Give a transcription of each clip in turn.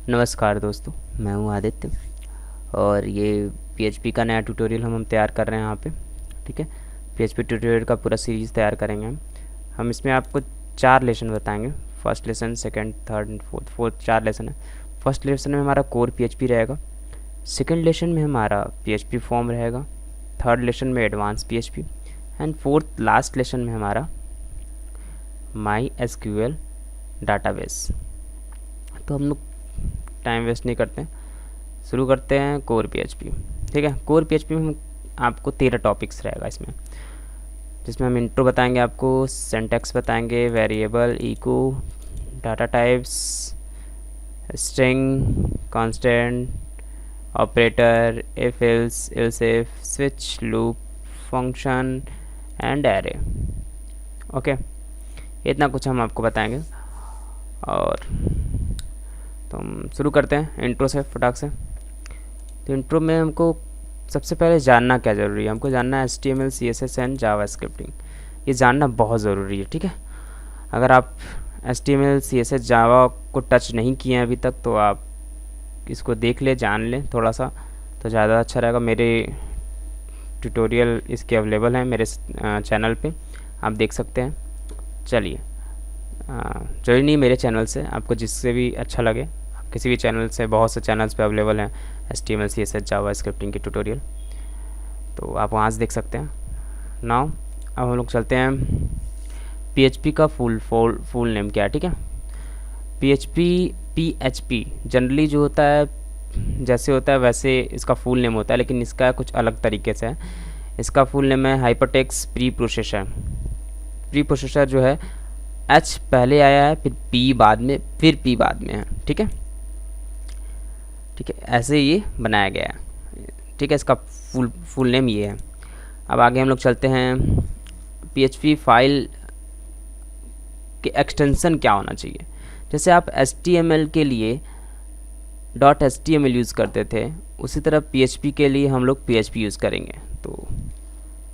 नमस्कार दोस्तों, मैं हूं आदित्य और ये पीएचपी का नया ट्यूटोरियल हम तैयार कर रहे हैं यहाँ पे। ठीक है, पीएचपी ट्यूटोरियल का पूरा सीरीज़ तैयार करेंगे हम इसमें आपको 4 लेसन बताएंगे। First lesson, second, third and fourth 4 lesson है। फर्स्ट लेसन में हमारा कोर पीएचपी रहेगा। सेकंड लेसन में हमारा पीएचपी फॉर्म रहेगा। थर्ड लेसन में advance PHP and fourth last lesson में हमारा माई एसक्यूएल डाटाबेस। तो हम लोग टाइम वेस्ट नहीं करते हैं, शुरू करते हैं कोर पीएचपी। ठीक है, कोर पीएचपी में हम आपको 13 टॉपिक्स रहेगा इसमें, जिसमें हम इंट्रो बताएंगे, आपको सिंटैक्स बताएंगे, variable, echo, data types, string, constant, operator, if else, else if, switch, loop, function and array. Okay, इतना कुछ हम आपको बताएंगे। और तो हम शुरू करते हैं इंट्रो से फटाक से। तो इंट्रो में हमको सबसे पहले जानना क्या ज़रूरी है, हमको जानना है HTML, CSS and Java scripting. ये जानना बहुत ज़रूरी है। ठीक है, अगर आप HTML, CSS, जावा को टच नहीं किए हैं अभी तक, तो आप इसको देख ले, जान लें थोड़ा सा, तो ज़्यादा अच्छा रहेगा। मेरे ट्यूटोरियल इसके अवेलेबल हैं मेरे चैनल पे, आप देख सकते हैं। चलिए, जरूरी नहीं मेरे चैनल से, आपको जिससे भी अच्छा लगे, किसी भी चैनल से, बहुत से चैनल्स पे अवेलेबल हैं HTML, CSS, जावा स्क्रिप्टिंग के ट्यूटोरियल, तो आप वहाँ से देख सकते हैं। नाउ अब हम लोग चलते हैं PHP का फुल नेम क्या है। ठीक है, PHP जनरली जो होता है, जैसे होता है वैसे इसका फुल नेम होता है, लेकिन इसका कुछ अलग तरीके से है। इसका फुल नेम है hypertext pre processor. Pre processor जो है, H पहले आया है, फिर P बाद में, फिर P बाद में है। ठीक है, ठीक है, ऐसे ये बनाया गया है। ठीक है, इसका फुल नेम ये है। अब आगे हम लोग चलते हैं, PHP फाइल के एक्सटेंशन क्या होना चाहिए। जैसे आप HTML के लिए .html यूज़ करते थे, उसी तरह PHP के लिए हम लोग PHP यूज़ करेंगे। तो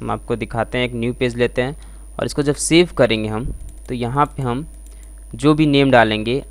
हम आपको दिखाते हैं, एक न्यू पेज लेते हैं और इसको जब सेव करेंगे हम, तो यहाँ पे हम जो भी नेम डालेंगे,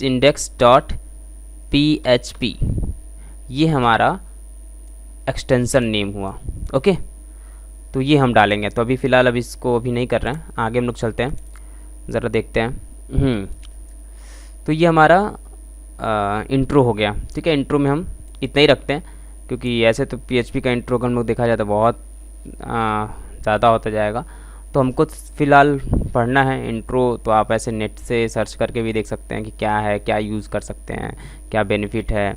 index.php, ये हमारा एक्सटेंशन नेम हुआ। ओके, तो ये हम डालेंगे। तो अभी फ़िलहाल अब इसको अभी नहीं कर रहे हैं, आगे हम लोग चलते हैं, ज़रा देखते हैं। तो ये हमारा इंट्रो हो गया। ठीक है, इंट्रो में हम इतना ही रखते हैं, क्योंकि ऐसे तो PHP का इंट्रो हम लोग देखा जाए तो बहुत ज़्यादा होता जाएगा। तो हमको फ़िलहाल पढ़ना है इंट्रो, तो आप ऐसे नेट से सर्च करके भी देख सकते हैं कि क्या है, क्या यूज़ कर सकते हैं, क्या बेनिफिट है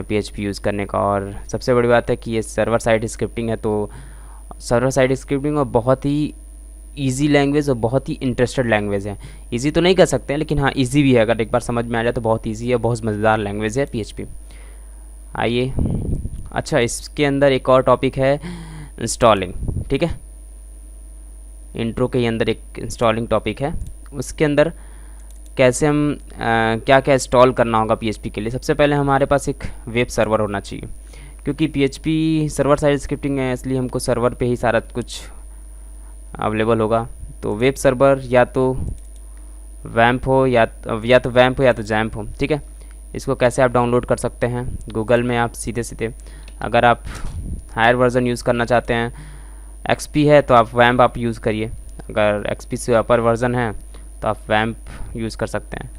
PHP यूज़ करने का। और सबसे बड़ी बात है कि ये सर्वर साइड स्क्रिप्टिंग है, तो सर्वर साइड स्क्रिप्टिंग और बहुत ही इजी लैंग्वेज और बहुत ही इंटरेस्टेड लैंग्वेज है। इजी तो नहीं कर सकते हैं, लेकिन हाँ इजी भी है, अगर एक बार समझ में आ जाए तो बहुत इजी है, बहुत मज़ेदार लैंग्वेज है PHP। आइए, अच्छा, इसके अंदर एक और टॉपिक है इंस्टॉलिंग। ठीक है, इंट्रो के अंदर एक इंस्टॉलिंग टॉपिक है, उसके अंदर कैसे हम क्या क्या इंस्टॉल करना होगा PHP के लिए। सबसे पहले हमारे पास एक वेब सर्वर होना चाहिए, क्योंकि PHP सर्वर साइड स्क्रिप्टिंग है, इसलिए हमको सर्वर पे ही सारा कुछ अवेलेबल होगा। तो वेब सर्वर या तो वैम्प हो या तो वैम्प हो या तो जैम्प हो। ठीक है, इसको कैसे आप डाउनलोड कर सकते हैं, गूगल में आप सीधे सीधे, अगर आप हायर वर्जन यूज़ करना चाहते हैं, XP है तो आप वैम्प आप यूज़ करिए, अगर XP से अपर वर्जन है तो आप वैम्प यूज़ कर सकते हैं,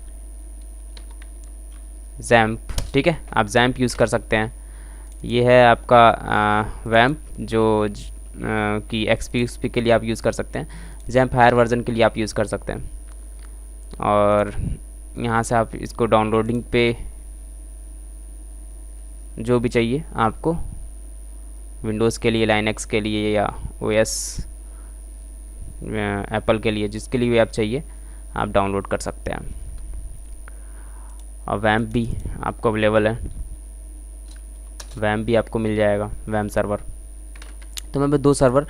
जैम्प। ठीक है, आप जैम्प यूज़ कर सकते हैं। ये है आपका वैम्प, जो कि XP के लिए आप यूज़ कर सकते हैं। जैम्प हायर वर्जन के लिए आप यूज़ कर सकते हैं। और यहाँ से आप इसको डाउनलोडिंग पे जो भी चाहिए आपको, विंडोज़ के लिए, लाइनक्स के लिए, या OS एप्पल के लिए, जिसके लिए भी आप चाहिए आप डाउनलोड कर सकते हैं। और वैम्प भी आपको अवेलेबल है, वैम्प भी आपको मिल जाएगा, वैम्प सर्वर। तो हमें 2 सर्वर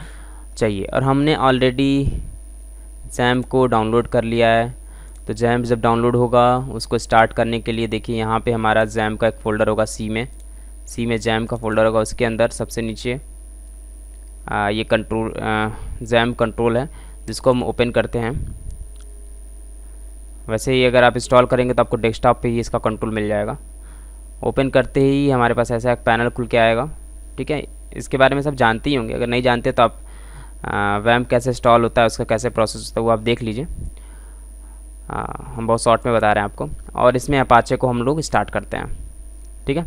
चाहिए, और हमने ऑलरेडी जैम्प को डाउनलोड कर लिया है। तो जैम्प जब डाउनलोड होगा, उसको स्टार्ट करने के लिए देखिए यहाँ पे हमारा जैम्प का एक फ़ोल्डर होगा, सी में जैम्प का फ़ोल्डर होगा। उसके अंदर सबसे नीचे ये जैम्प कंट्रोल है, जिसको हम ओपन करते हैं। वैसे ही अगर आप इंस्टॉल करेंगे तो आपको डेस्कटॉप पे ही इसका कंट्रोल मिल जाएगा। ओपन करते ही हमारे पास ऐसा एक पैनल खुल के आएगा। ठीक है, इसके बारे में सब जानते ही होंगे, अगर नहीं जानते तो आप वैम्प कैसे इंस्टॉल होता है, उसका कैसे प्रोसेस होता है वो आप देख लीजिए। हम बहुत शॉर्ट में बता रहे हैं आपको। और इसमें अपाचे को हम लोग स्टार्ट करते हैं। ठीक है,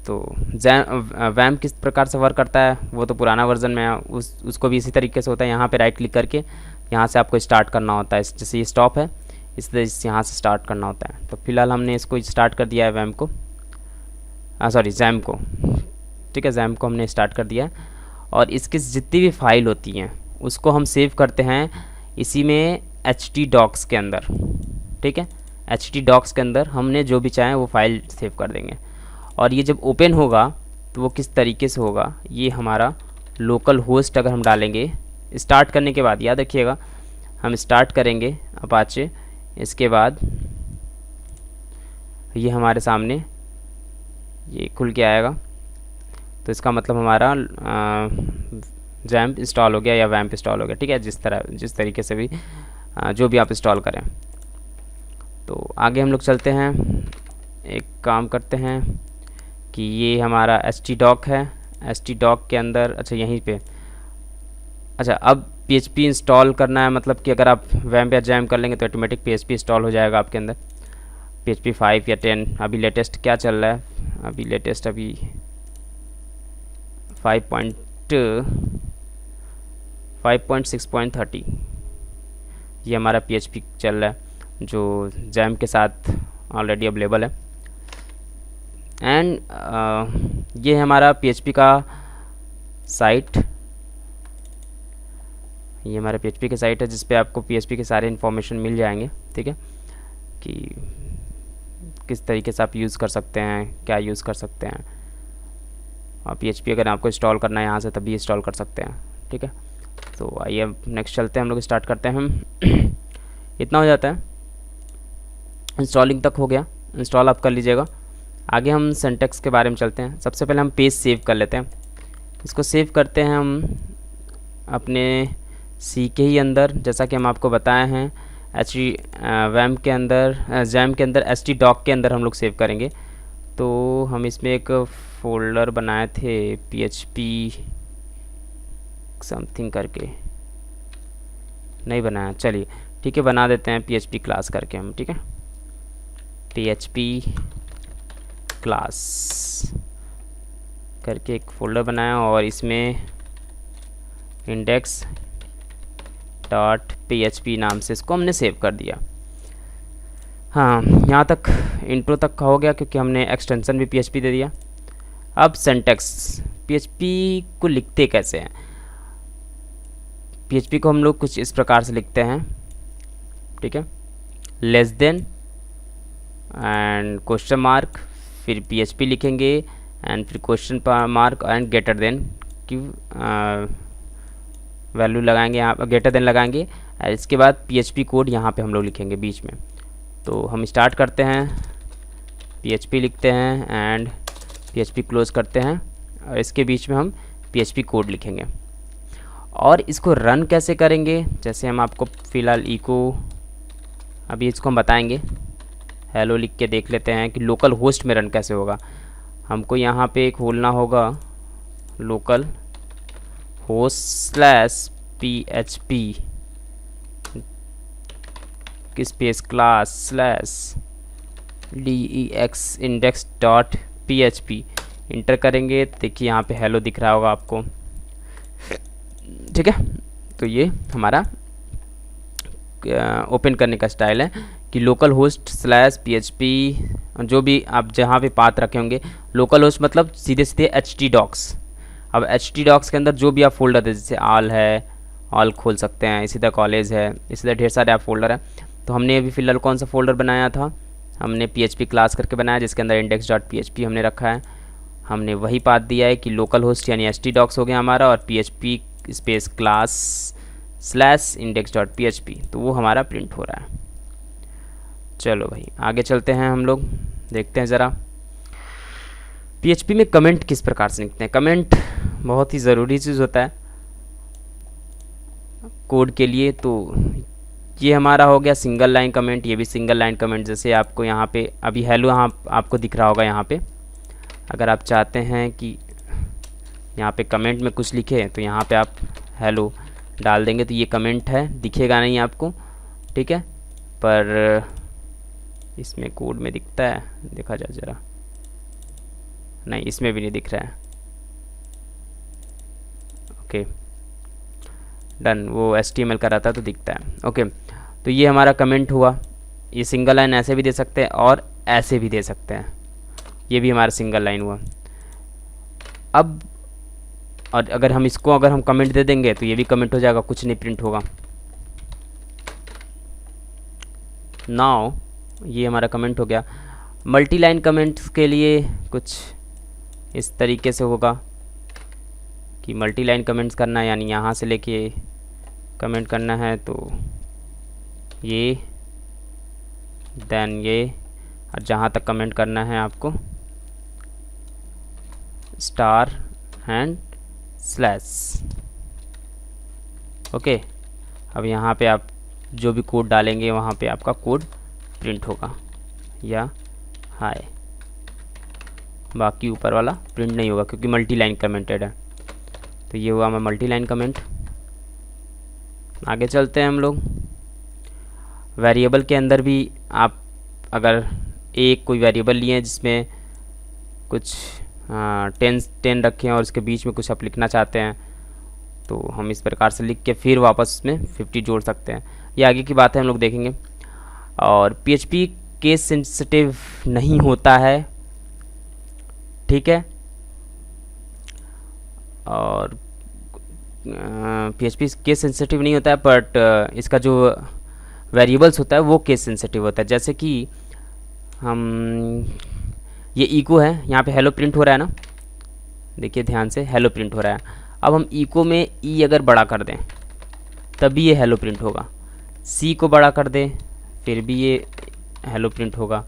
तो वैम्प किस प्रकार से वर्क करता है वो तो पुराना वर्जन में है, उसको भी इसी तरीके से होता है। यहाँ पे राइट क्लिक करके यहाँ से आपको स्टार्ट करना होता है, जैसे ये स्टॉप है इसलिए यहाँ से स्टार्ट करना होता है। तो फिलहाल हमने इसको स्टार्ट कर दिया है वैम्प को, सॉरी जैम को। ठीक है, जैम को हमने स्टार्ट कर दिया है। और इसकी जितनी भी फाइल होती हैं उसको हम सेव करते हैं इसी में htdocs के अंदर। ठीक है, htdocs के अंदर हमने जो भी चाहें वो फाइल सेव कर देंगे। और ये जब ओपन होगा तो वो किस तरीके से होगा, ये हमारा लोकल होस्ट अगर हम डालेंगे स्टार्ट करने के बाद, याद रखिएगा हम स्टार्ट करेंगे अपाचे, इसके बाद ये हमारे सामने ये खुल के आएगा। तो इसका मतलब हमारा जैम्प इंस्टॉल हो गया या वैम्प इंस्टॉल हो गया। ठीक है, जिस तरीके से भी जो भी आप इंस्टॉल करें। तो आगे हम लोग चलते हैं, एक काम करते हैं कि ये हमारा htdoc है। htdoc के अंदर अच्छा यहीं पे अच्छा अब PHP इंस्टॉल करना है, मतलब कि अगर आप वैम्प या जैम कर लेंगे तो ऑटोमेटिक PHP इंस्टॉल हो जाएगा आपके अंदर। PHP 5 या 10 अभी लेटेस्ट क्या चल रहा है, अभी लेटेस्ट अभी 5.6.30 ये हमारा PHP चल रहा है जो जैम के साथ ऑलरेडी अवेलेबल है। एंड ये हमारा PHP का साइट, ये हमारा PHP की साइट है जिस पे आपको PHP के सारे इन्फॉर्मेशन मिल जाएंगे। ठीक है, कि किस तरीके से आप यूज़ कर सकते हैं, क्या यूज़ कर सकते हैं। और PHP अगर आपको इंस्टॉल करना है यहाँ से तभी इंस्टॉल कर सकते हैं। ठीक है, तो आइए नेक्स्ट चलते हैं, हम लोग स्टार्ट करते हैं। हम इतना हो जाता है, इंस्टॉलिंग तक हो गया, इंस्टॉल आप कर लीजिएगा। आगे हम सिंटैक्स के बारे में चलते हैं। सबसे पहले हम पेज सेव कर लेते हैं, इसको सेव करते हैं हम अपने सी के ही अंदर, जैसा कि हम आपको बताए हैं वैम्प के अंदर, जैम के अंदर htdoc के अंदर हम लोग सेव करेंगे। तो हम इसमें एक फ़ोल्डर बनाए थे PHP समथिंग करके, नहीं बनाया, चलिए ठीक है बना देते हैं PHP क्लास करके हम। ठीक है, PHP क्लास करके एक फ़ोल्डर बनाया और इसमें index.php नाम से इसको हमने सेव कर दिया। हाँ, यहाँ तक इंट्रो तक का हो गया क्योंकि हमने एक्सटेंशन भी PHP दे दिया। अब सिंटैक्स, PHP को लिखते कैसे हैं। PHP को हम लोग कुछ इस प्रकार से लिखते हैं। ठीक है, less than and question mark, फिर PHP लिखेंगे एंड फिर question mark and greater than की वैल्यू लगाएंगे, यहाँ ग्रेटर देन लगाएंगे। और इसके बाद PHP कोड यहाँ पे हम लोग लिखेंगे बीच में। तो हम स्टार्ट करते हैं, PHP लिखते हैं एंड PHP क्लोज करते हैं और इसके बीच में हम PHP कोड लिखेंगे। और इसको रन कैसे करेंगे, जैसे हम आपको फ़िलहाल इको अभी इसको हम बताएंगे, हेलो लिख के देख लेते हैं कि लोकल होस्ट में रन कैसे होगा। हमको यहाँ पे खोलना होगा local host /PHP space class /dex index.php inter करेंगे। देखिए यहाँ पे हेलो दिख रहा होगा आपको। ठीक है, तो ये हमारा ओपन करने का स्टाइल है कि लोकल होस्ट /PHP, जो भी आप जहाँ पे पाथ रखे होंगे, लोकल होस्ट मतलब सीधे सीधे htdocs। अब htdocs के अंदर जो भी आप फोल्डर है, जैसे ऑल है, ऑल खोल सकते हैं, इसी तरह कॉलेज है, इसी तरह ढेर सारे आप फोल्डर हैं। तो हमने अभी फ़िलहाल कौन सा फोल्डर बनाया था, हमने PHP क्लास करके बनाया जिसके अंदर index.php हमने रखा है। हमने वही पाथ दिया है कि लोकल होस्ट यानी htdocs हो गया हमारा और PHP स्पेस क्लास /index.php, तो वो हमारा प्रिंट हो रहा है। चलो भाई आगे चलते हैं, हम लोग देखते हैं ज़रा PHP में कमेंट किस प्रकार से लिखते हैं। कमेंट बहुत ही ज़रूरी चीज़ होता है कोड के लिए। तो ये हमारा हो गया सिंगल लाइन कमेंट, ये भी सिंगल लाइन कमेंट। जैसे आपको यहाँ पे अभी हेलो यहाँ आपको दिख रहा होगा यहाँ पे। अगर आप चाहते हैं कि यहाँ पे कमेंट में कुछ लिखे तो यहाँ पे आप हेलो डाल देंगे तो ये कमेंट है, दिखेगा नहीं आपको, ठीक है। पर इसमें कोड में दिखता है, देखा जाए ज़रा, नहीं इसमें भी नहीं दिख रहा है। ओके डन, वो HTML का रहता है तो दिखता है। ओके तो ये हमारा कमेंट हुआ। ये सिंगल लाइन ऐसे भी दे सकते हैं और ऐसे भी दे सकते हैं, ये भी हमारा सिंगल लाइन हुआ। अब और अगर हम इसको अगर हम कमेंट दे देंगे तो ये भी कमेंट हो जाएगा, कुछ नहीं प्रिंट होगा। नाउ ये हमारा कमेंट हो गया। मल्टी लाइन कमेंट्स के लिए कुछ इस तरीके से होगा कि मल्टी लाइन कमेंट्स करना है, यानी यहाँ से लेके कमेंट करना है तो ये देन ये, और जहाँ तक कमेंट करना है आपको स्टार एंड स्लैश। ओके अब यहाँ पे आप जो भी कोड डालेंगे वहाँ पे आपका कोड प्रिंट होगा या हाय, बाकी ऊपर वाला प्रिंट नहीं होगा क्योंकि मल्टी लाइन कमेंटेड है। तो ये हुआ हमारा मल्टी लाइन कमेंट। आगे चलते हैं हम लोग। वेरिएबल के अंदर भी आप अगर एक कोई वेरिएबल लिए जिसमें कुछ 10 रखें और उसके बीच में कुछ आप लिखना चाहते हैं तो हम इस प्रकार से लिख के फिर वापस उसमें 50 जोड़ सकते हैं। ये आगे की बात है, हम लोग देखेंगे। और PHP केस सेंसिटिव नहीं होता है, ठीक है। और PHP केस सेंसिटिव नहीं होता है, बट इसका जो वेरिएबल्स होता है वो केस सेंसिटिव होता है। जैसे कि हम ये इको है, यहाँ पे हेलो प्रिंट हो रहा है ना, देखिए ध्यान से हेलो प्रिंट हो रहा है। अब हम इको में ई अगर बड़ा कर दें तभी ये हेलो प्रिंट होगा, सी को बड़ा कर दें फिर भी ये हेलो प्रिंट होगा,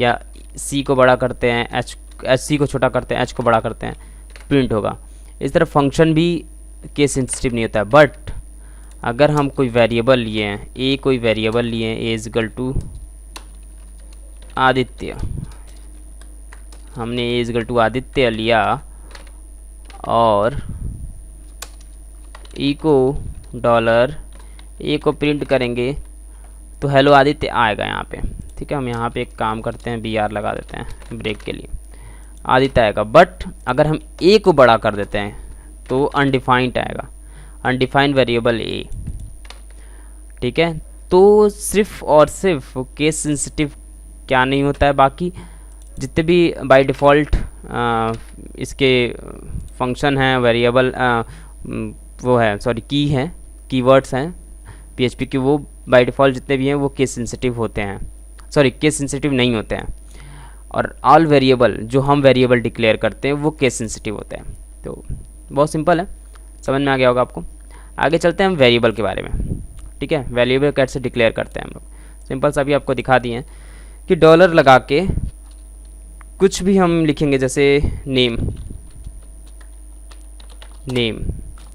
या सी को बड़ा करते हैं एच सी को छोटा करते हैं, एच को बड़ा करते हैं, प्रिंट होगा। इस तरह फंक्शन भी केस सेंसिटिव नहीं होता है। बट अगर हम कोई वेरिएबल लिए हैं, ए कोई वेरिएबल लिए हैं, a is equal to Aditya, हमने a is equal to Aditya लिया और इको डॉलर ए को प्रिंट करेंगे तो हेलो आदित्य आएगा यहाँ पे, ठीक है। हम यहाँ पे एक काम करते हैं, BR लगा देते हैं ब्रेक के लिए, आदित्य आएगा। बट अगर हम ए को बड़ा कर देते हैं तो अनडिफाइंड आएगा, अनडिफाइंड वेरिएबल ए, ठीक है। तो सिर्फ और सिर्फ केस सेंसिटिव क्या नहीं होता है, बाकी जितने भी बाय डिफ़ॉल्ट इसके फंक्शन हैं, वेरिएबल वो है सॉरी की हैं, कीवर्ड्स हैं PHP की, वो बाय डिफ़ॉल्ट जितने भी हैं वो केस सेंसिटिव होते हैं, सॉरी केस सेंसिटिव नहीं होते हैं। और ऑल वेरिएबल जो हम वेरिएबल डिक्लेयर करते हैं वो केस सेंसिटिव होते हैं। तो बहुत सिंपल है, समझ में आ गया होगा आपको। आगे चलते हैं हम वेरिएबल के बारे में, ठीक है। वेरिएबल कैसे डिक्लेयर करते हैं हम लोग, सिंपल सा भी आपको दिखा दिए हैं कि डॉलर लगा के कुछ भी हम लिखेंगे, जैसे नेम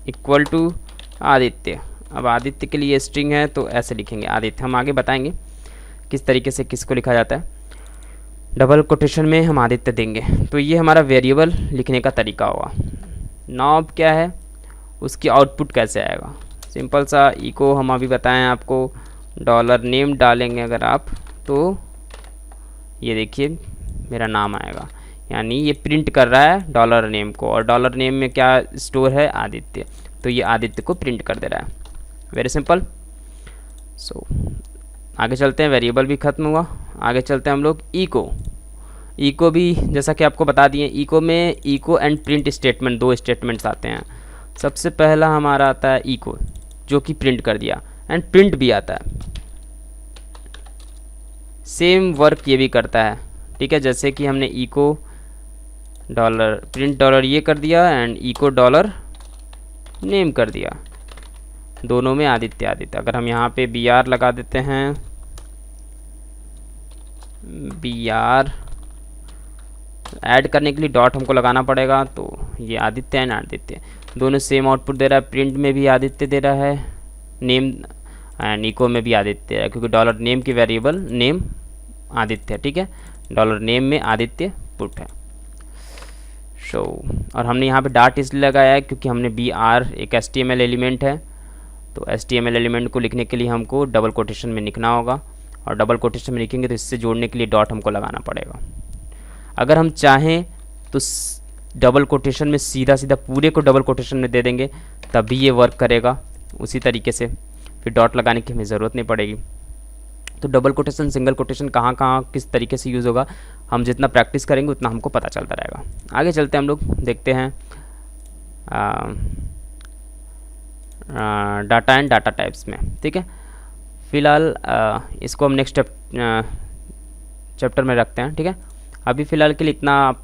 इक्वल टू आदित्य। अब आदित्य के लिए स्ट्रिंग है तो ऐसे लिखेंगे आदित्य, हम आगे बताएंगे किस तरीके से किसको लिखा जाता है। डबल कोटेशन में हम आदित्य देंगे। तो ये हमारा वेरिएबल लिखने का तरीका होगा। नाउ अब क्या है, उसकी आउटपुट कैसे आएगा, सिंपल सा इको हम अभी बताएं आपको, डॉलर नेम डालेंगे अगर आप तो ये देखिए मेरा नाम आएगा, यानी ये प्रिंट कर रहा है डॉलर नेम को, और डॉलर नेम में क्या स्टोर है, आदित्य, तो ये आदित्य को प्रिंट कर दे रहा है। Very simple. सो आगे चलते हैं, वेरिएबल भी ख़त्म हुआ। आगे चलते हैं हम लोग इको भी जैसा कि आपको बता दिए, इको में echo and print statement, 2 statements आते हैं। सबसे पहला हमारा आता है इको जो कि प्रिंट कर दिया, एंड प्रिंट भी आता है, सेम वर्क ये भी करता है, ठीक है। जैसे कि हमने इको डॉलर प्रिंट डॉलर ये कर दिया एंड इको डॉलर नेम कर दिया, दोनों में आदित्य आदित्य। अगर हम यहाँ पे BR लगा देते हैं, BR ऐड करने के लिए डॉट हमको लगाना पड़ेगा, तो ये आदित्य एंड आदित्य दोनों सेम आउटपुट दे रहा है। प्रिंट में भी आदित्य दे रहा है, नेम एंड इको में भी आदित्य है, क्योंकि डॉलर नेम की वेरिएबल नेम आदित्य है, ठीक है। डॉलर नेम में आदित्य पुट है। सो और हमने यहाँ पे डॉट इसलिए लगाया है क्योंकि हमने BR एक HTML एलिमेंट है, तो HTML एलिमेंट को लिखने के लिए हमको डबल कोटेशन में लिखना होगा, और डबल कोटेशन में लिखेंगे तो इससे जोड़ने के लिए डॉट हमको लगाना पड़ेगा। अगर हम चाहें तो डबल कोटेशन में सीधा सीधा पूरे को डबल कोटेशन में दे देंगे, तभी ये वर्क करेगा उसी तरीके से, फिर डॉट लगाने की हमें ज़रूरत नहीं पड़ेगी। तो डबल कोटेशन, सिंगल कोटेशन कहाँ कहाँ किस तरीके से यूज़ होगा, हम जितना प्रैक्टिस करेंगे उतना हमको पता चलता रहेगा। आगे चलते हैं, हम लोग देखते हैं डाटा एंड डाटा टाइप्स में, ठीक है। फ़िलहाल इसको हम नेक्स्ट चैप्टर में रखते हैं, ठीक है। अभी फ़िलहाल के लिए इतना आप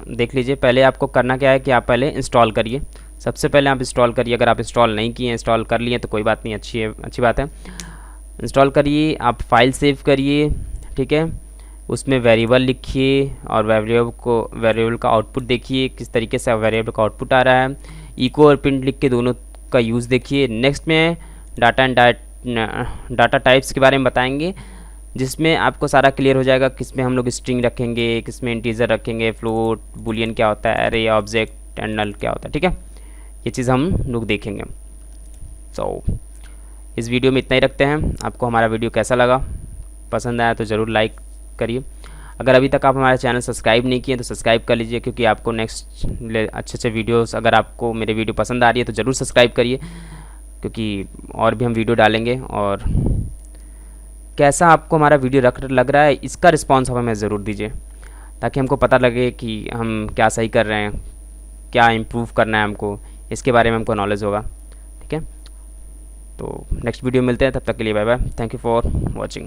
देख लीजिए। पहले आपको करना क्या है कि आप पहले इंस्टॉल करिए, सबसे पहले आप इंस्टॉल करिए। अगर आप इंस्टॉल नहीं किए, इंस्टॉल कर लिए तो कोई बात नहीं, अच्छी बात है। इंस्टॉल करिए, आप फाइल सेव करिए, ठीक है। उसमें वेरिएबल लिखिए और वेरिएबल का आउटपुट देखिए किस तरीके से वेरिएबल का आउटपुट आ रहा है। इको और प्रिंट लिख के दोनों का यूज़ देखिए। नेक्स्ट में डाटा टाइप्स के बारे में बताएंगे, जिसमें आपको सारा क्लियर हो जाएगा किस में हम लोग स्ट्रिंग रखेंगे, किस में इंटीजर रखेंगे, फ्लोट, बुलियन क्या होता है, एरे, ऑब्जेक्ट एंड नल क्या होता है, ठीक है। ये चीज़ हम लोग देखेंगे। सो इस वीडियो में इतना ही रखते हैं। आपको हमारा वीडियो कैसा लगा, पसंद आया तो ज़रूर लाइक करिए। अगर अभी तक आप हमारा चैनल सब्सक्राइब नहीं किए तो सब्सक्राइब कर लीजिए, क्योंकि आपको नेक्स्ट अच्छे वीडियोस, अगर आपको मेरे वीडियो पसंद आ रही है तो ज़रूर सब्सक्राइब करिए, क्योंकि और भी हम वीडियो डालेंगे। और कैसा आपको हमारा वीडियो लग रहा है, इसका रिस्पॉन्स हमें ज़रूर दीजिए, ताकि हमको पता लगे कि हम क्या सही कर रहे हैं, क्या इम्प्रूव करना है हमको, इसके बारे में हमको नॉलेज होगा, ठीक है। तो नेक्स्ट वीडियो मिलते हैं, तब तक के लिए bye bye. Thank you for watching.